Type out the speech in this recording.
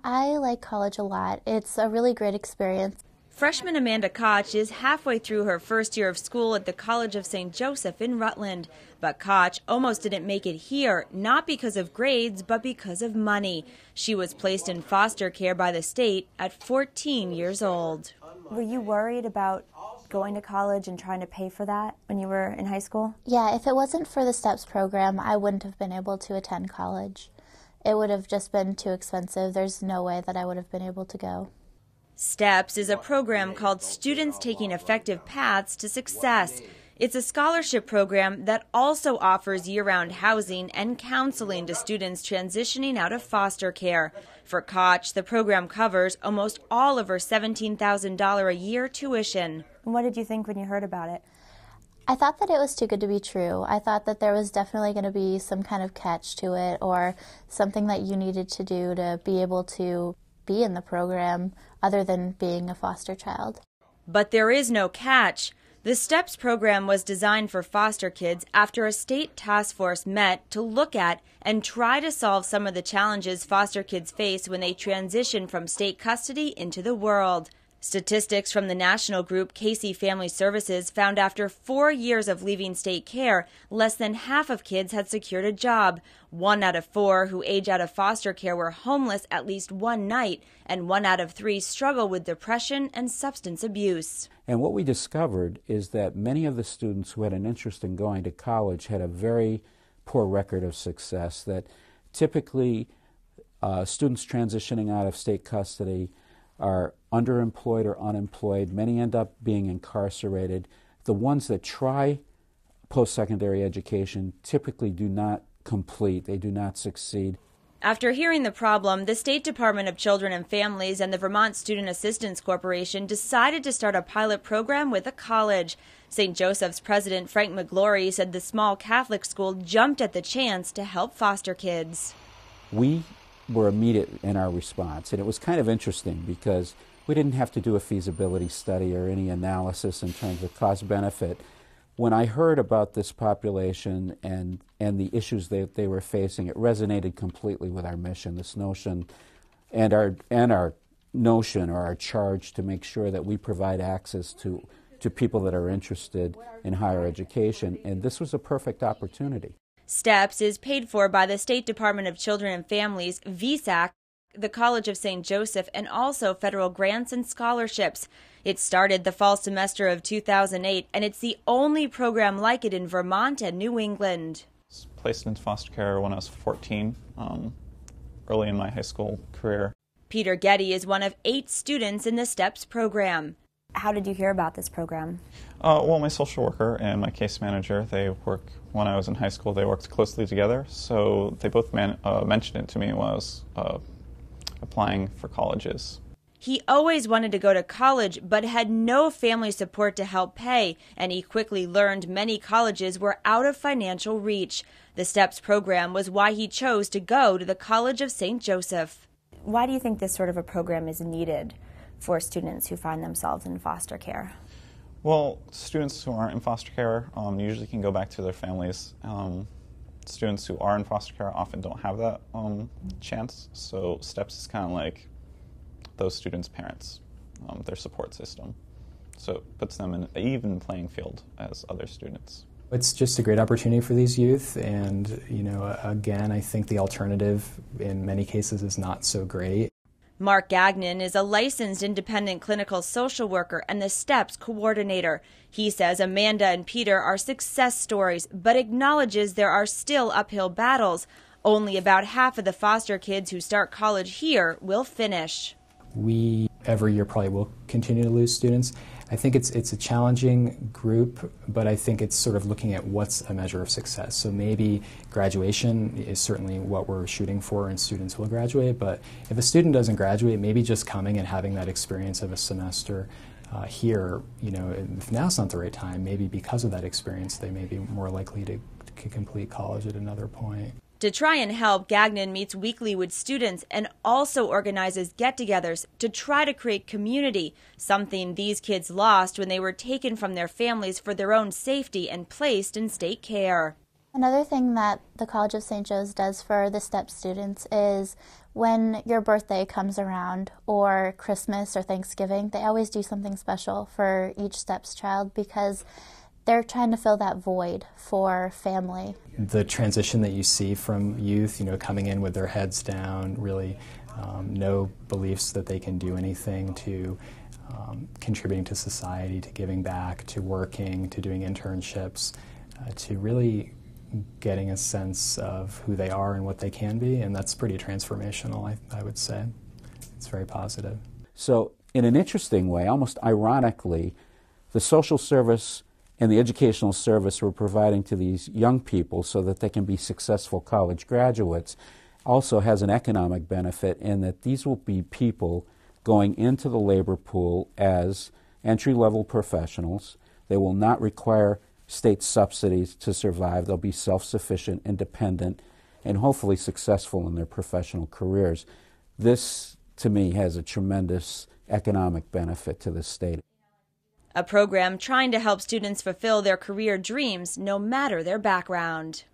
I like college a lot. It's a really great experience. Freshman Amanda Koch is halfway through her first year of school at the College of St. Joseph in Rutland. But Koch almost didn't make it here, not because of grades, but because of money. She was placed in foster care by the state at 14 years old. Were you worried about going to college and trying to pay for that when you were in high school? Yeah, if it wasn't for the STEPS program, I wouldn't have been able to attend college. It would have just been too expensive. There's no way that I would have been able to go. STEPS is a program called Students Taking Effective Paths to Success. It's a scholarship program that also offers year-round housing and counseling to students transitioning out of foster care. For Koch, the program covers almost all of her $17,000 a year tuition. And what did you think when you heard about it? I thought that it was too good to be true. I thought that there was definitely going to be some kind of catch to it, or something that you needed to do to be able to be in the program other than being a foster child. But there is no catch. The STEPS program was designed for foster kids after a state task force met to look at and try to solve some of the challenges foster kids face when they transition from state custody into the world. Statistics from the national group Casey Family Services found after 4 years of leaving state care, less than half of kids had secured a job. 1 out of 4 who age out of foster care were homeless at least one night, and 1 out of 3 struggle with depression and substance abuse. And what we discovered is that many of the students who had an interest in going to college had a very poor record of success, that typically students transitioning out of state custody are underemployed or unemployed. Many end up being incarcerated. The ones that try post-secondary education typically do not complete. They do not succeed. After hearing the problem, the State Department of Children and Families and the Vermont Student Assistance Corporation decided to start a pilot program with a college. St. Joseph's president Frank McGlory said the small Catholic school jumped at the chance to help foster kids. We were immediate in our response, and it was kind of interesting because we didn't have to do a feasibility study or any analysis in terms of cost-benefit. When I heard about this population and the issues that they were facing, it resonated completely with our mission, this notion, and our notion or our charge to make sure that we provide access to people that are interested in higher education, and this was a perfect opportunity. STEPS is paid for by the State Department of Children and Families, VSAC, the College of St. Joseph, and also federal grants and scholarships. It started the fall semester of 2008, and it's the only program like it in Vermont and New England. I was placed into foster care when I was 14, early in my high school career. Peter Getty is one of 8 students in the STEPS program. How did you hear about this program? Well, my social worker and my case manager, when I was in high school, they worked closely together, so they both mentioned it to me when I was applying for colleges. He always wanted to go to college, but had no family support to help pay, and he quickly learned many colleges were out of financial reach. The STEPS program was why he chose to go to the College of St. Joseph. Why do you think this sort of a program is needed for students who find themselves in foster care? Well, students who aren't in foster care usually can go back to their families. Students who are in foster care often don't have that chance, so STEPS is kind of like those students' parents, their support system. So it puts them in an even playing field as other students. It's just a great opportunity for these youth, and again, I think the alternative in many cases is not so great. Mark Gagnon is a licensed independent clinical social worker and the STEPS coordinator. He says Amanda and Peter are success stories, but acknowledges there are still uphill battles. Only about half of the foster kids who start college here will finish. We, every year, probably will continue to lose students. I think it's a challenging group, but I think it's sort of looking at what's a measure of success. So maybe graduation is certainly what we're shooting for, and students will graduate. But if a student doesn't graduate, maybe just coming and having that experience of a semester here, if now's not the right time, maybe because of that experience, they may be more likely to complete college at another point. To try and help, Gagnon meets weekly with students and also organizes get-togethers to try to create community, something these kids lost when they were taken from their families for their own safety and placed in state care. Another thing that the College of St. Joe's does for the STEP students is when your birthday comes around, or Christmas or Thanksgiving, they always do something special for each STEPS child because they're trying to fill that void for family. The transition that you see from youth, coming in with their heads down, really no beliefs that they can do anything, to contributing to society, to giving back, to working, to doing internships, to really getting a sense of who they are and what they can be, and that's pretty transformational, I would say. It's very positive. So in an interesting way, almost ironically, the social service and the educational service we're providing to these young people so that they can be successful college graduates also has an economic benefit in that these will be people going into the labor pool as entry-level professionals. They will not require state subsidies to survive. They'll be self-sufficient, independent, and hopefully successful in their professional careers. This, to me, has a tremendous economic benefit to the state. A program trying to help students fulfill their career dreams no matter their background.